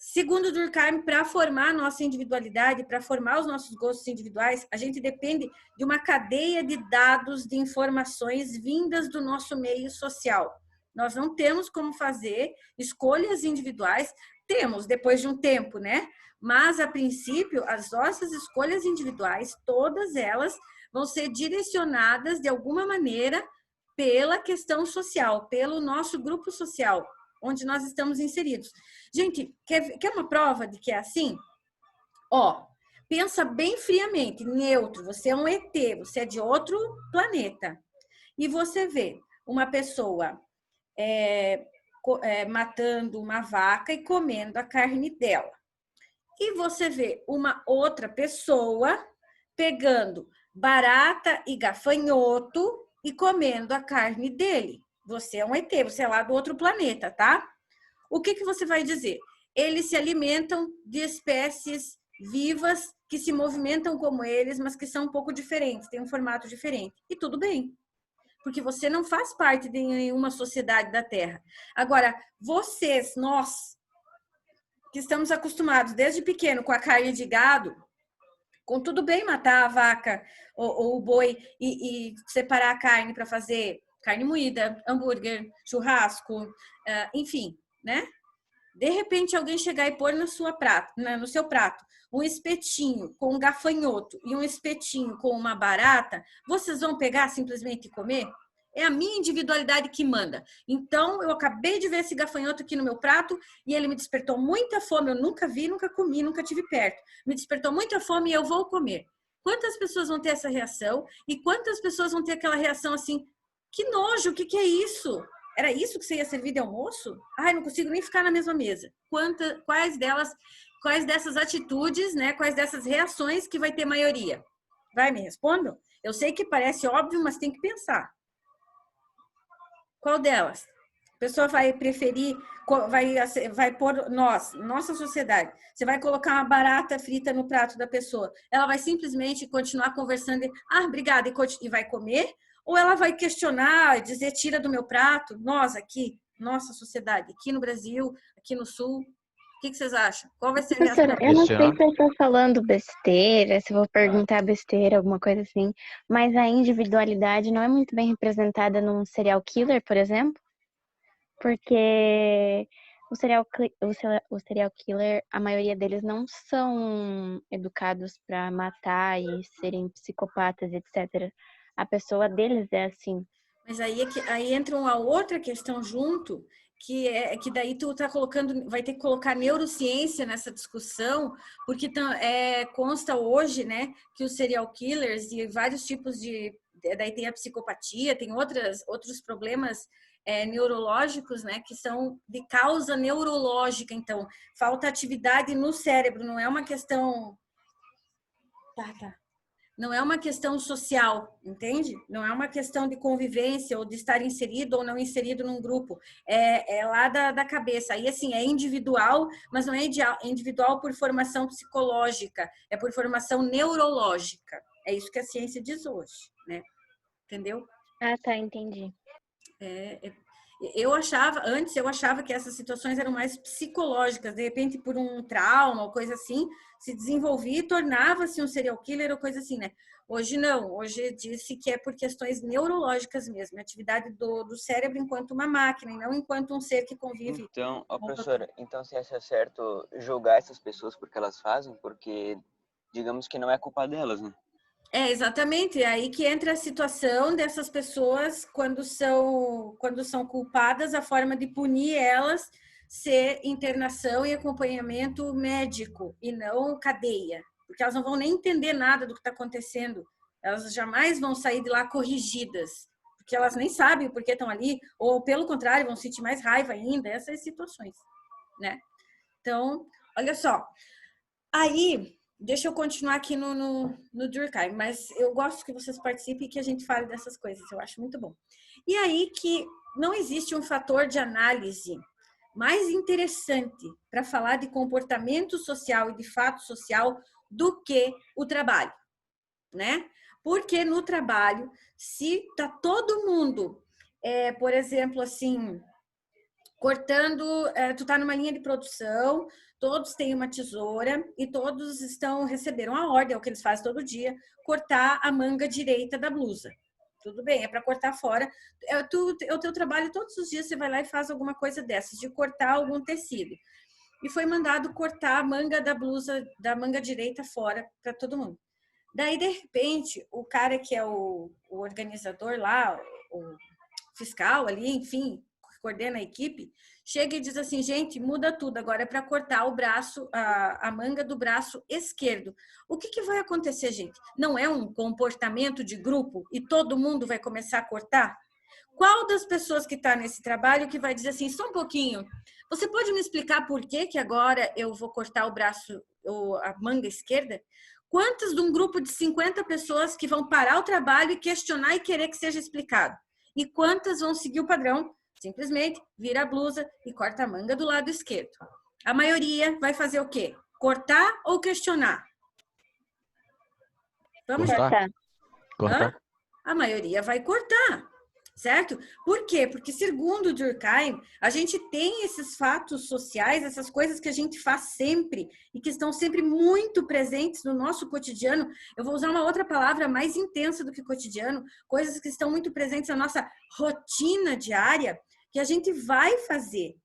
Segundo Durkheim, para formar a nossa individualidade, para formar os nossos gostos individuais, a gente depende de uma cadeia de dados, de informações vindas do nosso meio social. Nós não temos como fazer escolhas individuais, temos depois de um tempo, né? Mas, a princípio, as nossas escolhas individuais, todas elas, vão ser direcionadas de alguma maneira pela questão social, pelo nosso grupo social, onde nós estamos inseridos. Gente, quer uma prova de que é assim? Ó, pensa bem friamente, neutro, você é um ET, você é de outro planeta. E você vê uma pessoa matando uma vaca e comendo a carne dela. E você vê uma outra pessoa pegando barata e gafanhoto e comendo a carne dele. Você é um ET, você é lá do outro planeta, tá? O que você vai dizer? Eles se alimentam de espécies vivas que se movimentam como eles, mas que são um pouco diferentes, têm um formato diferente. E tudo bem, porque você não faz parte de nenhuma sociedade da Terra. Agora, vocês, nós, que estamos acostumados desde pequeno com a carne de gado, com tudo bem matar a vaca ou o boi e separar a carne para fazer carne moída, hambúrguer, churrasco, enfim, né? De repente, alguém chegar e pôr no seu prato um espetinho com um gafanhoto e um espetinho com uma barata, vocês vão pegar simplesmente e comer? É a minha individualidade que manda. Então, eu acabei de ver esse gafanhoto aqui no meu prato e ele me despertou muita fome. Eu nunca vi, nunca comi, nunca tive perto. Me despertou muita fome e eu vou comer. Quantas pessoas vão ter essa reação? E quantas pessoas vão ter aquela reação assim, que nojo, o que é isso? Era isso que você ia servir de almoço? Ai, não consigo nem ficar na mesma mesa. Quais dessas atitudes, né? Quais dessas reações que vai ter maioria? Vai, me respondam? Eu sei que parece óbvio, mas tem que pensar. Qual delas? A pessoa vai preferir, vai pôr nossa sociedade. Você vai colocar uma barata frita no prato da pessoa. Ela vai simplesmente continuar conversando obrigada, e vai comer? Ou ela vai questionar, dizer, tira do meu prato? Nós aqui, nossa sociedade, aqui no Brasil, aqui no Sul. O que vocês acham? Qual vai ser a reação? Professora, eu não sei se eu estou falando besteira, se eu vou perguntar besteira, alguma coisa assim, mas a individualidade não é muito bem representada num serial killer, por exemplo? Porque o serial killer, a maioria deles não são educados para matar e serem psicopatas, etc. A pessoa deles é assim. Mas aí entra uma outra questão junto, que daí tu tá colocando, vai ter que colocar neurociência nessa discussão, porque consta hoje, né, que os serial killers e vários tipos daí tem a psicopatia, tem outros problemas neurológicos, né, que são de causa neurológica. Então, falta atividade no cérebro, não é uma questão. Tá. Não é uma questão social, entende? Não é uma questão de convivência ou de estar inserido ou não inserido num grupo. É lá da cabeça. Aí, assim, é individual, mas não é individual por formação psicológica, é por formação neurológica. É isso que a ciência diz hoje, né? Entendeu? Ah, tá, entendi. Antes eu achava que essas situações eram mais psicológicas, de repente por um trauma ou coisa assim, se desenvolvia e tornava-se um serial killer ou coisa assim, né? Hoje não, hoje disse que é por questões neurológicas mesmo, atividade do cérebro enquanto uma máquina e não enquanto um ser que convive. Então, professora, então você acha certo julgar essas pessoas porque elas fazem? Porque digamos que não é culpa delas, né? Exatamente. É aí que entra a situação dessas pessoas quando são culpadas, a forma de punir elas ser internação e acompanhamento médico e não cadeia, porque elas não vão nem entender nada do que está acontecendo. Elas jamais vão sair de lá corrigidas, porque elas nem sabem por que estão ali, ou pelo contrário, vão sentir mais raiva ainda, essas situações, né? Então, olha só. Aí, deixa eu continuar aqui no Durkheim, mas eu gosto que vocês participem e que a gente fale dessas coisas, eu acho muito bom. E aí que não existe um fator de análise mais interessante para falar de comportamento social e de fato social do que o trabalho, né? Porque no trabalho, se tá todo mundo, por exemplo, assim, cortando, tu tá numa linha de produção, todos têm uma tesoura e todos receberam a ordem, é o que eles fazem todo dia, cortar a manga direita da blusa. Tudo bem, é para cortar fora. É o teu trabalho, todos os dias você vai lá e faz alguma coisa dessas, de cortar algum tecido. E foi mandado cortar a manga da blusa, da manga direita fora para todo mundo. Daí, de repente, o cara que é o organizador lá, o fiscal ali, enfim, que coordena a equipe, chega e diz assim, gente, muda tudo, agora é para cortar o braço, a manga do braço esquerdo. O que vai acontecer, gente? Não é um comportamento de grupo e todo mundo vai começar a cortar? Qual das pessoas que está nesse trabalho que vai dizer assim, só um pouquinho, você pode me explicar por que agora eu vou cortar o braço, a manga esquerda? Quantas de um grupo de 50 pessoas que vão parar o trabalho e questionar e querer que seja explicado? E quantas vão seguir o padrão? Simplesmente vira a blusa e corta a manga do lado esquerdo. A maioria vai fazer o quê? Cortar ou questionar? Vamos cortar. Cortar. A maioria vai cortar. Certo? Por quê? Porque, segundo Durkheim, a gente tem esses fatos sociais, essas coisas que a gente faz sempre e que estão sempre muito presentes no nosso cotidiano. Eu vou usar uma outra palavra mais intensa do que cotidiano, coisas que estão muito presentes na nossa rotina diária, que a gente vai fazer.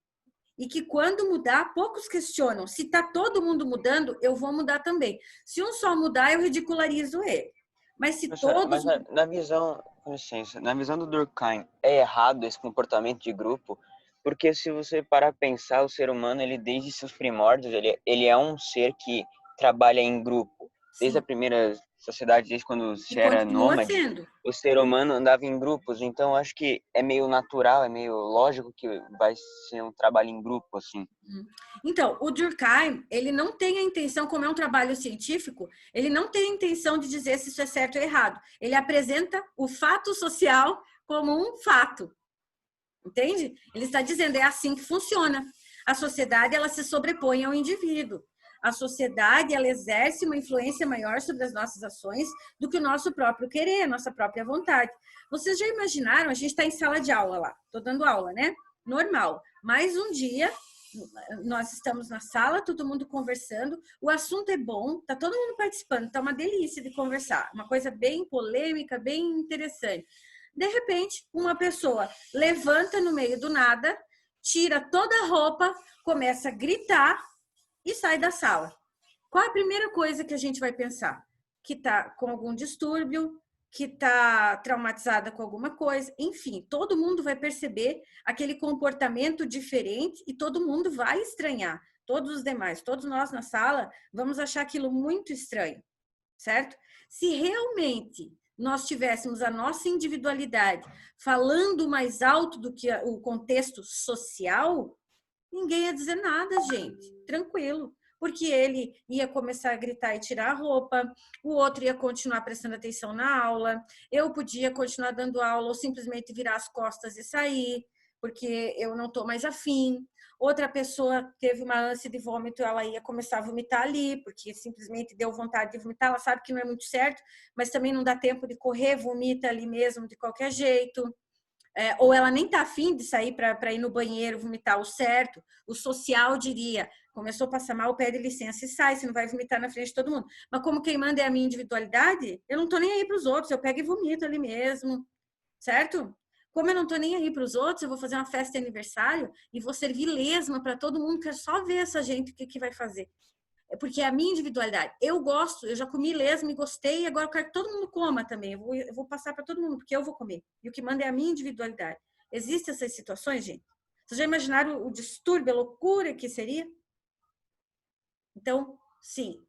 E que quando mudar, poucos questionam. Se está todo mundo mudando, eu vou mudar também. Se um só mudar, eu ridicularizo ele. Mas se todos... Mas na visão, com licença, na visão do Durkheim, é errado esse comportamento de grupo? Porque se você parar a pensar, o ser humano, ele desde seus primórdios, ele é um ser que trabalha em grupo. Desde a primeira sociedade, desde quando se era nômade, o ser humano andava em grupos. Então, acho que é meio natural, é meio lógico que vai ser um trabalho em grupo, assim. Então, o Durkheim, ele não tem a intenção, como é um trabalho científico, ele não tem a intenção de dizer se isso é certo ou errado. Ele apresenta o fato social como um fato. Entende? Ele está dizendo, é assim que funciona. A sociedade, ela se sobrepõe ao indivíduo. A sociedade, ela exerce uma influência maior sobre as nossas ações do que o nosso próprio querer, a nossa própria vontade. Vocês já imaginaram? A gente está em sala de aula lá. Estou dando aula, né? Normal. Mais um dia, nós estamos na sala, todo mundo conversando, o assunto é bom, tá todo mundo participando, tá uma delícia de conversar, uma coisa bem polêmica, bem interessante. De repente, uma pessoa levanta no meio do nada, tira toda a roupa, começa a gritar e sai da sala. Qual a primeira coisa que a gente vai pensar? Que tá com algum distúrbio, que tá traumatizada com alguma coisa, enfim, todo mundo vai perceber aquele comportamento diferente e todo mundo vai estranhar. Todos os demais, todos nós na sala, vamos achar aquilo muito estranho, certo? Se realmente nós tivéssemos a nossa individualidade falando mais alto do que o contexto social, ninguém ia dizer nada, gente. Tranquilo. Porque ele ia começar a gritar e tirar a roupa, o outro ia continuar prestando atenção na aula, eu podia continuar dando aula ou simplesmente virar as costas e sair, porque eu não estou mais afim. Outra pessoa teve uma ânsia de vômito, ela ia começar a vomitar ali, porque simplesmente deu vontade de vomitar, ela sabe que não é muito certo, mas também não dá tempo de correr, vomita ali mesmo de qualquer jeito. Ou ela nem tá afim de sair para ir no banheiro, vomitar. O certo, o social diria, começou a passar mal, pede licença e sai, você não vai vomitar na frente de todo mundo. Mas como quem manda é a minha individualidade, eu não tô nem aí para os outros, eu pego e vomito ali mesmo, certo? Como eu não tô nem aí para os outros, eu vou fazer uma festa de aniversário e vou servir lesma para todo mundo, quero só ver essa gente o que vai fazer. É porque é a minha individualidade. Eu gosto, eu já comi lesma e gostei, agora eu quero que todo mundo coma também. Eu vou passar para todo mundo, porque eu vou comer. E o que manda é a minha individualidade. Existem essas situações, gente? Vocês já imaginaram o distúrbio, a loucura que seria? Então, sim,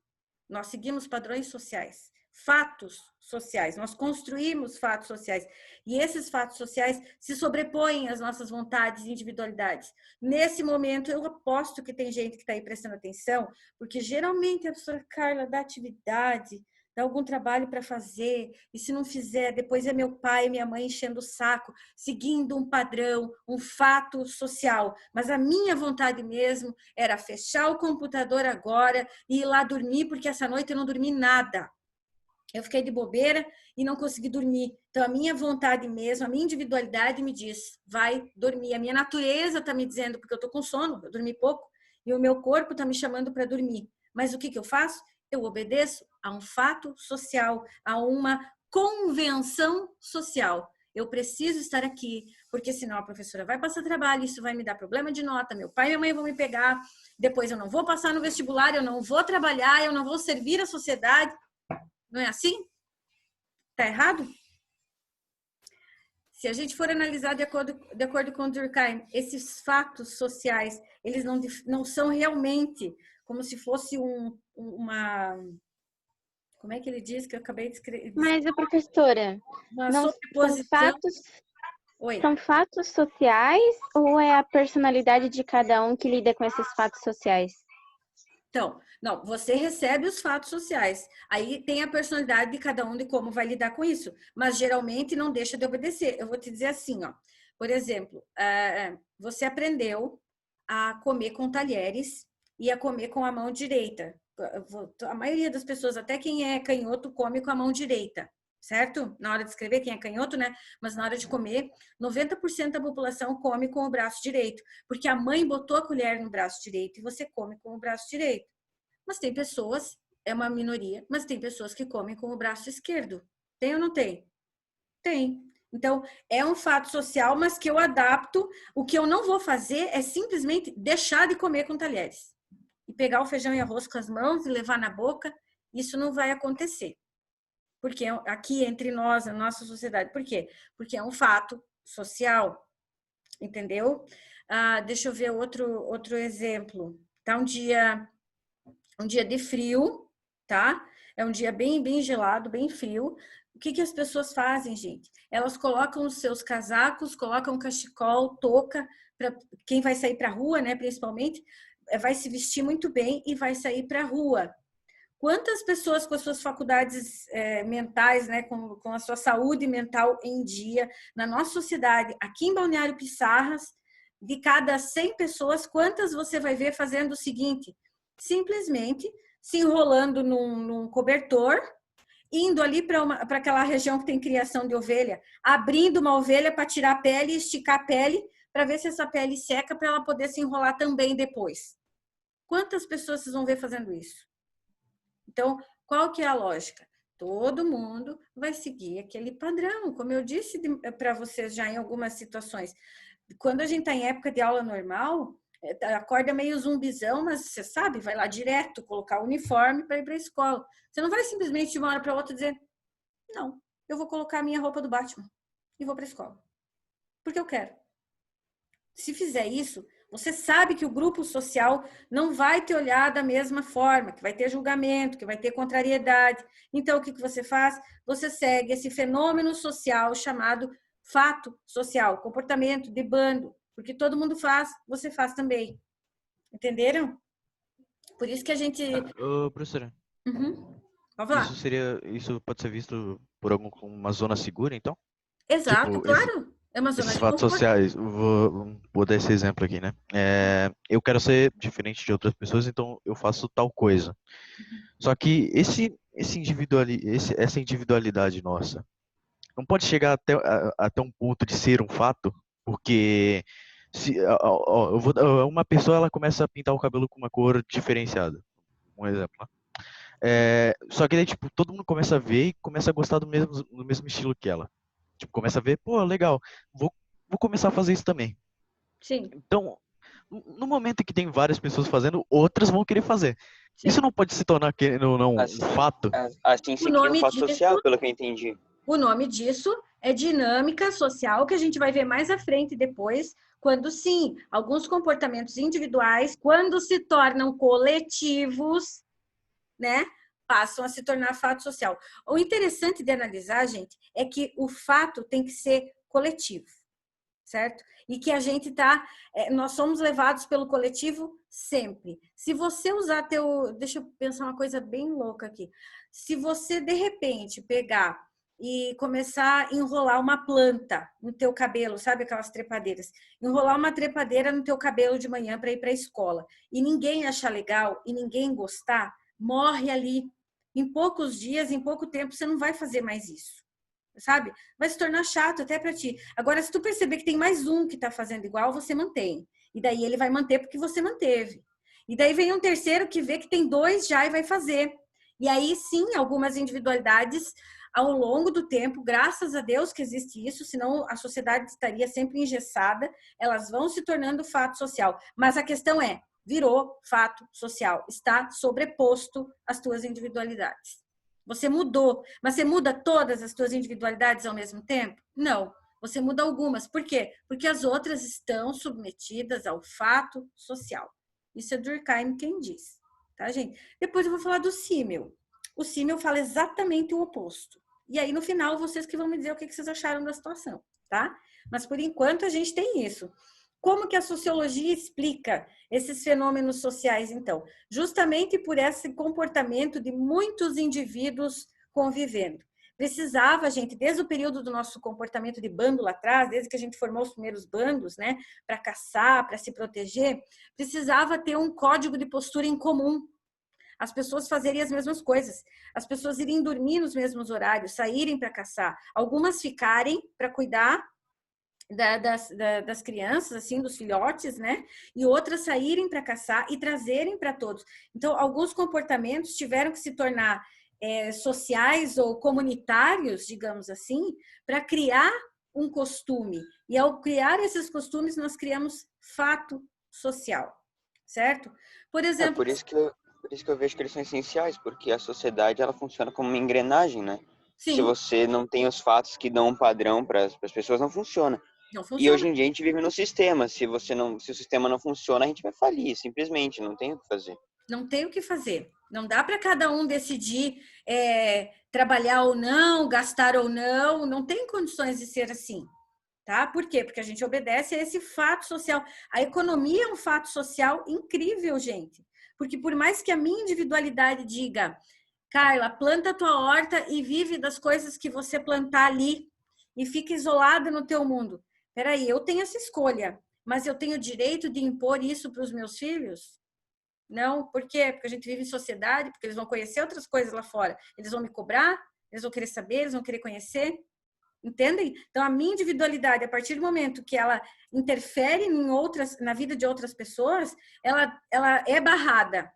nós seguimos padrões sociais, fatos sociais, nós construímos fatos sociais e esses fatos sociais se sobrepõem às nossas vontades e individualidades. Nesse momento, eu aposto que tem gente que está aí prestando atenção, porque geralmente a professora Carla dá atividade, dá algum trabalho para fazer, e se não fizer, depois é meu pai e minha mãe enchendo o saco, seguindo um padrão, um fato social. Mas a minha vontade mesmo era fechar o computador agora e ir lá dormir, porque essa noite eu não dormi nada. Eu fiquei de bobeira e não consegui dormir. Então, a minha vontade mesmo, a minha individualidade me diz, vai dormir. A minha natureza está me dizendo, porque eu estou com sono, eu dormi pouco, e o meu corpo está me chamando para dormir. Mas o que eu faço? Eu obedeço a um fato social, a uma convenção social. Eu preciso estar aqui, porque senão a professora vai passar trabalho, isso vai me dar problema de nota, meu pai e minha mãe vão me pegar, depois eu não vou passar no vestibular, eu não vou trabalhar, eu não vou servir a sociedade. Não é assim? Tá errado? Se a gente for analisar de acordo com Durkheim, esses fatos sociais, eles não são realmente como se fosse uma... Como é que ele diz que eu acabei de escrever? Mas, professora, Uma não sobreposição. são fatos sociais ou é a personalidade de cada um que lida com esses fatos sociais? Então, não, você recebe os fatos sociais. Aí tem a personalidade de cada um de como vai lidar com isso. Mas geralmente não deixa de obedecer. Eu vou te dizer assim, ó. Por exemplo, você aprendeu a comer com talheres e a comer com a mão direita. A maioria das pessoas, até quem é canhoto, come com a mão direita, certo? Na hora de escrever, quem é canhoto, né? Mas na hora de comer, 90% da população come com o braço direito, porque a mãe botou a colher no braço direito e você come com o braço direito. Mas tem pessoas, é uma minoria, mas tem pessoas que comem com o braço esquerdo. Tem ou não tem? Tem. Então, é um fato social, mas que eu adapto. O que eu não vou fazer é simplesmente deixar de comer com talheres. E pegar o feijão e arroz com as mãos e levar na boca. Isso não vai acontecer. Porque aqui entre nós, na nossa sociedade. Por quê? Porque é um fato social. Entendeu? Deixa eu ver outro exemplo. Tá um dia de frio, tá? É um dia bem gelado, bem frio. O que as pessoas fazem, gente? Elas colocam os seus casacos, colocam cachecol, touca, para quem vai sair para a rua, né, principalmente, vai se vestir muito bem e vai sair para a rua. Quantas pessoas com as suas faculdades mentais, né, com a sua saúde mental em dia, na nossa sociedade, aqui em Balneário Pissarras, de cada 100 pessoas, quantas você vai ver fazendo o seguinte? Simplesmente se enrolando num cobertor, indo ali para aquela região que tem criação de ovelha, abrindo uma ovelha para tirar a pele, esticar a pele, para ver se essa pele seca, para ela poder se enrolar também depois. Quantas pessoas vocês vão ver fazendo isso? Então, qual que é a lógica? Todo mundo vai seguir aquele padrão, como eu disse para vocês já em algumas situações. Quando a gente está em época de aula normal, acorda meio zumbizão, mas você sabe, vai lá direto, colocar o uniforme para ir para a escola. Você não vai simplesmente de uma hora para outra dizer, não, eu vou colocar a minha roupa do Batman e vou para a escola. Porque eu quero. Se fizer isso, você sabe que o grupo social não vai te olhar da mesma forma, que vai ter julgamento, que vai ter contrariedade. Então, o que você faz? Você segue esse fenômeno social chamado fato social, comportamento de bando, porque todo mundo faz, você faz também. Entenderam? Por isso que a gente... Professora, Uhum. Pode falar. isso pode ser visto por uma zona segura, então? Exato, Tipo, claro. É uma zona esses de fatos conforto. sociais, vou dar esse exemplo aqui, né? Eu quero ser diferente de outras pessoas, então eu faço tal coisa. Só que essa individualidade nossa não pode chegar até um ponto de ser um fato, porque se uma pessoa ela começa a pintar o cabelo com uma cor diferenciada, um exemplo, né? Só que daí, tipo, todo mundo começa a ver e começa a gostar do mesmo estilo que ela. Tipo, começa a ver, pô, legal, vou começar a fazer isso também. Sim. Então, no momento em que tem várias pessoas fazendo, outras vão querer fazer. Sim. Isso não pode se tornar, querendo ou não, um fato? Assim se cria um fato social, pelo que eu entendi. O nome disso é dinâmica social, que a gente vai ver mais à frente depois, quando sim, alguns comportamentos individuais, quando se tornam coletivos, né, passam a se tornar fato social. O interessante de analisar, gente, é que o fato tem que ser coletivo, certo? E que a gente nós somos levados pelo coletivo sempre. Se você usar deixa eu pensar uma coisa bem louca aqui. Se você, de repente, pegar e começar a enrolar uma planta no teu cabelo, sabe aquelas trepadeiras? Enrolar uma trepadeira no teu cabelo de manhã para ir para a escola e ninguém achar legal e ninguém gostar, morre ali. Em poucos dias, em pouco tempo, você não vai fazer mais isso, sabe? Vai se tornar chato até para ti. Agora, se tu perceber que tem mais um que está fazendo igual, você mantém. E daí ele vai manter porque você manteve. E daí vem um terceiro que vê que tem 2 já e vai fazer. E aí, sim, algumas individualidades, ao longo do tempo, graças a Deus que existe isso, senão a sociedade estaria sempre engessada, elas vão se tornando fato social. Mas a questão é, virou fato social, está sobreposto às tuas individualidades. Você mudou, mas você muda todas as tuas individualidades ao mesmo tempo? Não, você muda algumas. Por quê? Porque as outras estão submetidas ao fato social. Isso é Durkheim quem diz, tá, gente? Depois eu vou falar do Simmel. O Simmel fala exatamente o oposto. E aí, no final, vocês que vão me dizer o que vocês acharam da situação, tá? Mas, por enquanto, a gente tem isso. Como que a sociologia explica esses fenômenos sociais, então? Justamente por esse comportamento de muitos indivíduos convivendo. Precisava, gente, desde o período do nosso comportamento de bando lá atrás, desde que a gente formou os primeiros bandos, né, para caçar, para se proteger, precisava ter um código de postura em comum. As pessoas fazerem as mesmas coisas, as pessoas irem dormir nos mesmos horários, saírem para caçar, algumas ficarem para cuidar das crianças, assim, dos filhotes, né? E outras saírem para caçar e trazerem para todos. Então, alguns comportamentos tiveram que se tornar sociais ou comunitários, digamos assim, para criar um costume. E ao criar esses costumes, nós criamos fato social, certo? Por exemplo... Por isso que eu vejo que eles são essenciais, porque a sociedade ela funciona como uma engrenagem, né? Sim. Se você não tem os fatos que dão um padrão para as pessoas, não funciona. Não funciona. E hoje em dia a gente vive no sistema. Se o sistema não funciona, a gente vai falir, simplesmente, não tem o que fazer. Não tem o que fazer. Não dá para cada um decidir trabalhar ou não, gastar ou não. Não tem condições de ser assim, tá? Por quê? Porque a gente obedece a esse fato social. A economia é um fato social incrível, gente. Porque por mais que a minha individualidade diga, Carla, planta a tua horta e vive das coisas que você plantar ali e fica isolada no teu mundo. Peraí, eu tenho essa escolha, mas eu tenho o direito de impor isso para os meus filhos? Não, por quê? Porque a gente vive em sociedade, porque eles vão conhecer outras coisas lá fora. Eles vão me cobrar, eles vão querer saber, eles vão querer conhecer. Entendem? Então, a minha individualidade, a partir do momento que ela interfere na vida de outras pessoas, ela é barrada.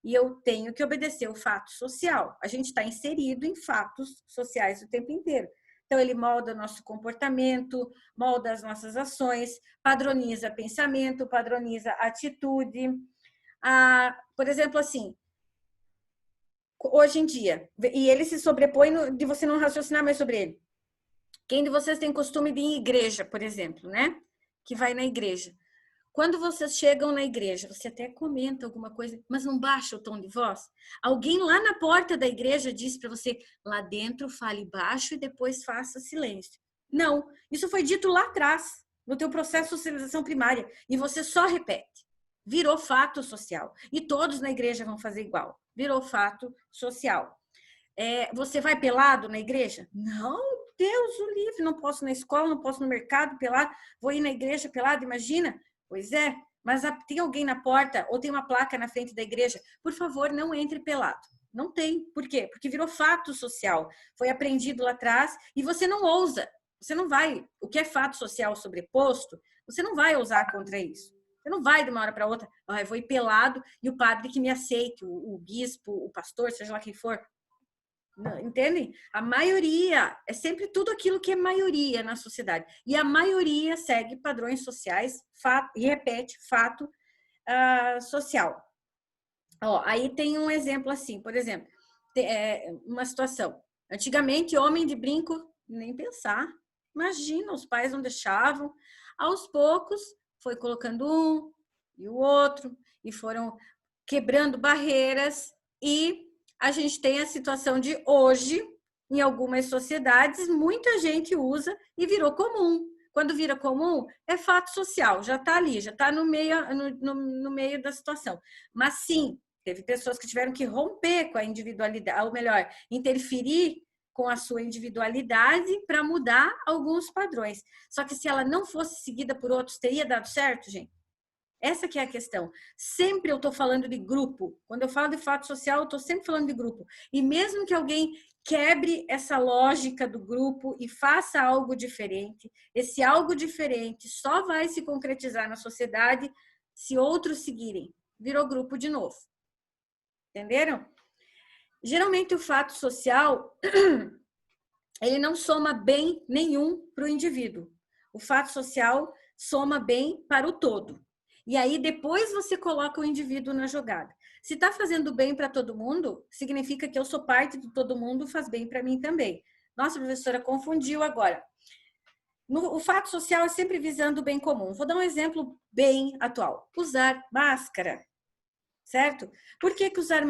E eu tenho que obedecer o fato social. A gente está inserido em fatos sociais o tempo inteiro. Então, ele molda o nosso comportamento, molda as nossas ações, padroniza pensamento, padroniza atitude. Por exemplo, assim, hoje em dia, e ele se sobrepõe de você não raciocinar mais sobre ele. Quem de vocês tem costume de ir em igreja, por exemplo, né? Que vai na igreja. Quando vocês chegam na igreja, você até comenta alguma coisa, mas não baixa o tom de voz? Alguém lá na porta da igreja diz para você, lá dentro fale baixo e depois faça silêncio. Não, isso foi dito lá atrás, no teu processo de socialização primária, e você só repete. Virou fato social. E todos na igreja vão fazer igual. Virou fato social. Você vai pelado na igreja? Não, Deus o livre, não posso na escola, não posso no mercado pelado, vou ir na igreja pelado, imagina? Pois é, mas tem alguém na porta ou tem uma placa na frente da igreja, por favor, não entre pelado. Não tem. Por quê? Porque virou fato social. Foi aprendido lá atrás e você não ousa. Você não vai. O que é fato social sobreposto, você não vai ousar contra isso. Você não vai de uma hora para outra, eu vou ir pelado e o padre que me aceite, o bispo, o pastor, seja lá quem for. Entendem? A maioria é sempre tudo aquilo que é maioria na sociedade. E a maioria segue padrões sociais e repete fato social. Aí tem um exemplo assim, por exemplo, uma situação. Antigamente, homem de brinco, nem pensar. Imagina, os pais não deixavam. Aos poucos, foi colocando um e o outro, e foram quebrando barreiras, e a gente tem a situação de hoje, em algumas sociedades, muita gente usa e virou comum. Quando vira comum, é fato social, já está ali, já está no meio da situação. Mas sim, teve pessoas que tiveram que romper com a individualidade, ou melhor, interferir com a sua individualidade para mudar alguns padrões. Só que se ela não fosse seguida por outros, teria dado certo, gente? Essa que é a questão. Sempre eu estou falando de grupo. Quando eu falo de fato social, eu estou sempre falando de grupo. E mesmo que alguém quebre essa lógica do grupo e faça algo diferente, esse algo diferente só vai se concretizar na sociedade se outros seguirem. Virou grupo de novo. Entenderam? Geralmente o fato social, ele não soma bem nenhum para o indivíduo. O fato social soma bem para o todo. E aí depois você coloca o indivíduo na jogada. Se está fazendo bem para todo mundo, significa que eu sou parte de todo mundo, faz bem para mim também. Nossa, professora, confundiu agora. O fato social é sempre visando o bem comum. Vou dar um exemplo bem atual. Usar máscara. Certo? Por que usar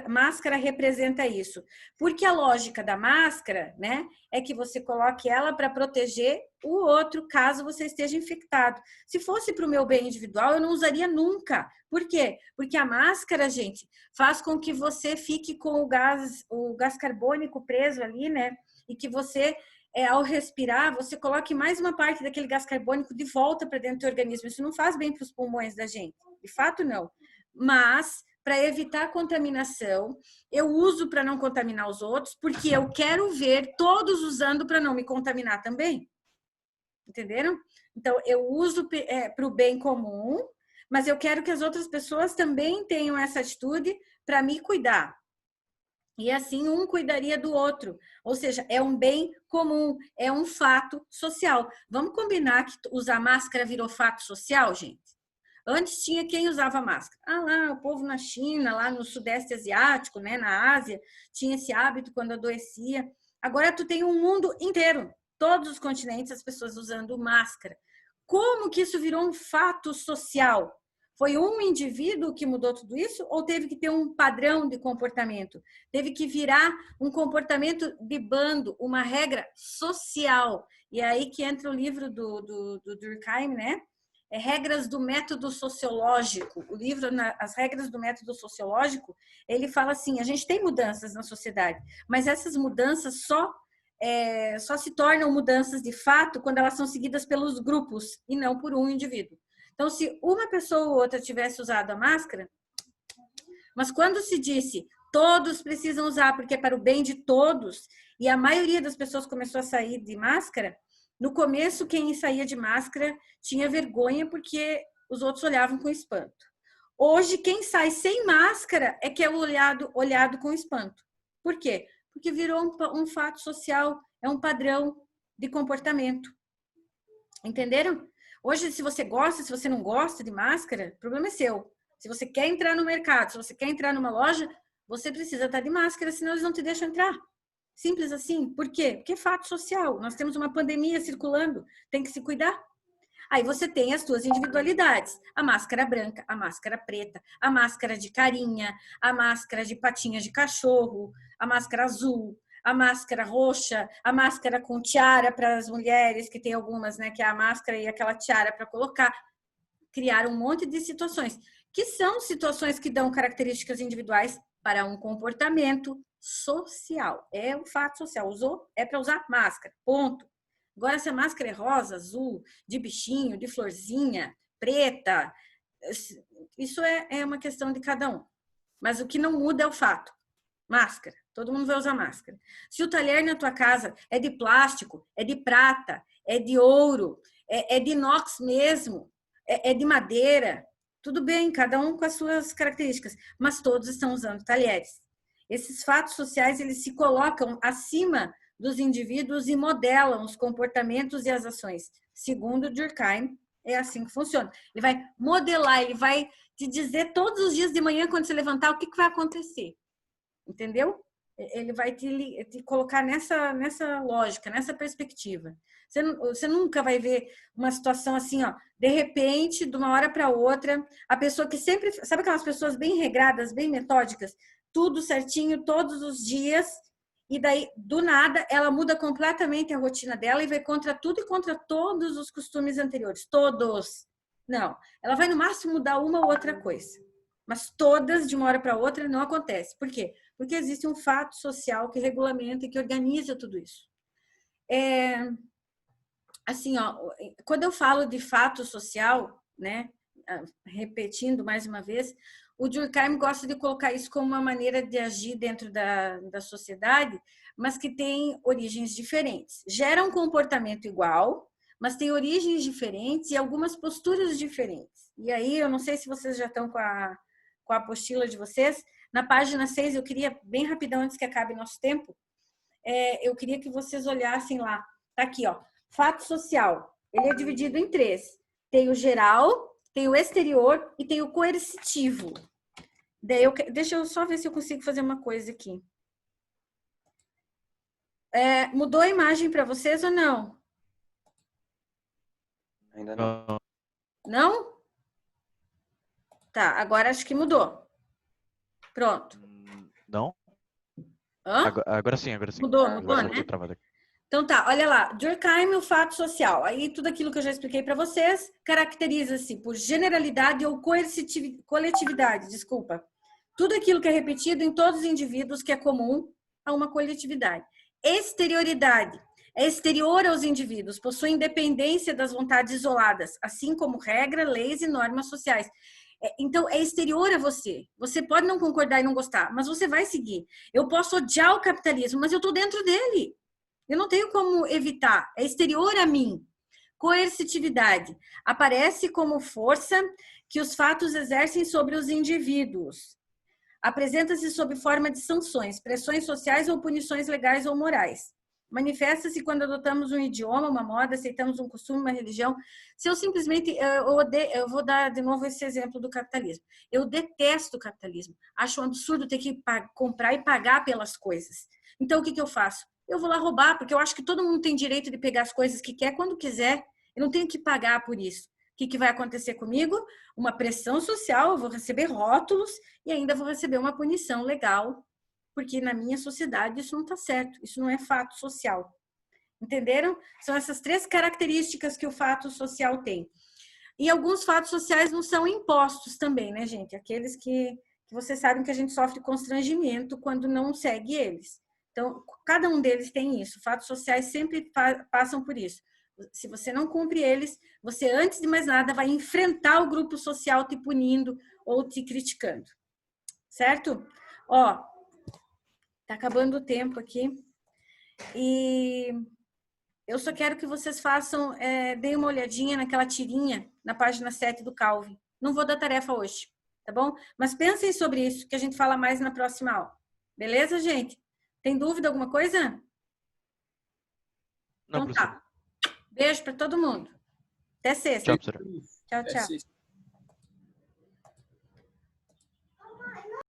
máscara representa isso? Porque a lógica da máscara, né, é que você coloque ela para proteger o outro caso você esteja infectado. Se fosse para o meu bem individual, eu não usaria nunca. Por quê? Porque a máscara, gente, faz com que você fique com o gás carbônico preso ali, né? E que você, ao respirar, você coloque mais uma parte daquele gás carbônico de volta para dentro do organismo. Isso não faz bem para os pulmões da gente. De fato, não. Mas, para evitar contaminação, eu uso para não contaminar os outros, porque eu quero ver todos usando para não me contaminar também. Entenderam? Então, eu uso para o bem comum, mas eu quero que as outras pessoas também tenham essa atitude para me cuidar. E assim, um cuidaria do outro. Ou seja, é um bem comum, é um fato social. Vamos combinar que usar máscara virou fato social, gente? Antes tinha quem usava máscara. Lá, o povo na China, lá no Sudeste Asiático, né, na Ásia, tinha esse hábito quando adoecia. Agora tu tem um mundo inteiro, todos os continentes, as pessoas usando máscara. Como que isso virou um fato social? Foi um indivíduo que mudou tudo isso ou teve que ter um padrão de comportamento? Teve que virar um comportamento de bando, uma regra social. E aí que entra o livro do Durkheim, né? Regras do método sociológico. O livro, As Regras do Método Sociológico, ele fala assim, a gente tem mudanças na sociedade, mas essas mudanças só se tornam mudanças de fato quando elas são seguidas pelos grupos e não por um indivíduo. Então, se uma pessoa ou outra tivesse usado a máscara, mas quando se disse todos precisam usar porque é para o bem de todos, e a maioria das pessoas começou a sair de máscara, no começo, quem saía de máscara tinha vergonha porque os outros olhavam com espanto. Hoje, quem sai sem máscara é que é olhado com espanto. Por quê? Porque virou um fato social, é um padrão de comportamento. Entenderam? Hoje, se você gosta, se você não gosta de máscara, o problema é seu. Se você quer entrar no mercado, se você quer entrar numa loja, você precisa estar de máscara, senão eles não te deixam entrar. Simples assim. Por quê? Porque é fato social. Nós temos uma pandemia circulando. Tem que se cuidar. Aí você tem as suas individualidades. A máscara branca, a máscara preta, a máscara de carinha, a máscara de patinha de cachorro, a máscara azul, a máscara roxa, a máscara com tiara para as mulheres, que tem algumas, né? Que é a máscara e aquela tiara para colocar. Criaram um monte de situações. Que são situações que dão características individuais para um comportamento social. É um fato social. Usou, é para usar máscara. Ponto. Agora, se a máscara é rosa, azul, de bichinho, de florzinha, preta, isso é uma questão de cada um. Mas o que não muda é o fato. Máscara. Todo mundo vai usar máscara. Se o talher na tua casa é de plástico, é de prata, é de ouro, é de inox mesmo, é de madeira, tudo bem, cada um com as suas características, mas todos estão usando talheres. Esses fatos sociais, eles se colocam acima dos indivíduos e modelam os comportamentos e as ações. Segundo Durkheim, é assim que funciona. Ele vai modelar, ele vai te dizer todos os dias de manhã, quando você levantar, o que vai acontecer. Entendeu? Ele vai te colocar nessa lógica, nessa perspectiva. Você nunca vai ver uma situação assim, ó, de repente, de uma hora para outra, a pessoa que sempre... Sabe aquelas pessoas bem regradas, bem metódicas? Tudo certinho, todos os dias, e daí, do nada, ela muda completamente a rotina dela e vai contra tudo e contra todos os costumes anteriores. Todos. Não. Ela vai, no máximo, mudar uma ou outra coisa. Mas todas, de uma hora para outra, não acontece. Por quê? Porque existe um fato social que regulamenta e que organiza tudo isso. Assim, ó, quando eu falo de fato social, né, repetindo mais uma vez, o Durkheim gosta de colocar isso como uma maneira de agir dentro da sociedade, mas que tem origens diferentes. Gera um comportamento igual, mas tem origens diferentes e algumas posturas diferentes. E aí, eu não sei se vocês já estão com a apostila de vocês. Na página 6, eu queria, bem rapidão, antes que acabe nosso tempo, eu queria que vocês olhassem lá. Tá aqui, ó. Fato social. Ele é dividido em 3. Tem o geral, tem o exterior e tem o coercitivo. Daí deixa eu só ver se eu consigo fazer uma coisa aqui. Mudou a imagem para vocês ou não? Ainda não. Não? Tá, agora acho que mudou. Pronto. Não? Hã? Agora sim, agora sim. Mudou, Agora né? travado aqui. Então tá, olha lá, Durkheim, o fato social. Aí tudo aquilo que eu já expliquei para vocês caracteriza-se por generalidade ou coletividade, desculpa. Tudo aquilo que é repetido em todos os indivíduos que é comum a uma coletividade. Exterioridade. É exterior aos indivíduos, possui independência das vontades isoladas, assim como regra, leis e normas sociais. Então, é exterior a você. Você pode não concordar e não gostar, mas você vai seguir. Eu posso odiar o capitalismo, mas eu estou dentro dele. Eu não tenho como evitar. É exterior a mim. Coercitividade. Aparece como força que os fatos exercem sobre os indivíduos. Apresenta-se sob forma de sanções, pressões sociais ou punições legais ou morais. Manifesta-se quando adotamos um idioma, uma moda, aceitamos um costume, uma religião. Se eu simplesmente... eu vou dar de novo esse exemplo do capitalismo. Eu detesto o capitalismo. Acho um absurdo ter que comprar e pagar pelas coisas. Então, o que eu faço? Eu vou lá roubar, porque eu acho que todo mundo tem direito de pegar as coisas que quer quando quiser. Eu não tenho que pagar por isso. O que vai acontecer comigo? Uma pressão social, eu vou receber rótulos e ainda vou receber uma punição legal, porque na minha sociedade isso não está certo, isso não é fato social. Entenderam? São essas 3 características que o fato social tem. E alguns fatos sociais não são impostos também, né, gente? Aqueles que vocês sabem que a gente sofre constrangimento quando não segue eles. Então, cada um deles tem isso. Fatos sociais sempre passam por isso. Se você não cumpre eles, você, antes de mais nada, vai enfrentar o grupo social te punindo ou te criticando. Certo? Ó, tá acabando o tempo aqui. E eu só quero que vocês façam, deem uma olhadinha naquela tirinha na página 7 do Calvin. Não vou dar tarefa hoje, tá bom? Mas pensem sobre isso, que a gente fala mais na próxima aula. Beleza, gente? Tem dúvida, alguma coisa? Não, então tá. Beijo para todo mundo. Até sexta. Tchau, professora. Tchau, tchau.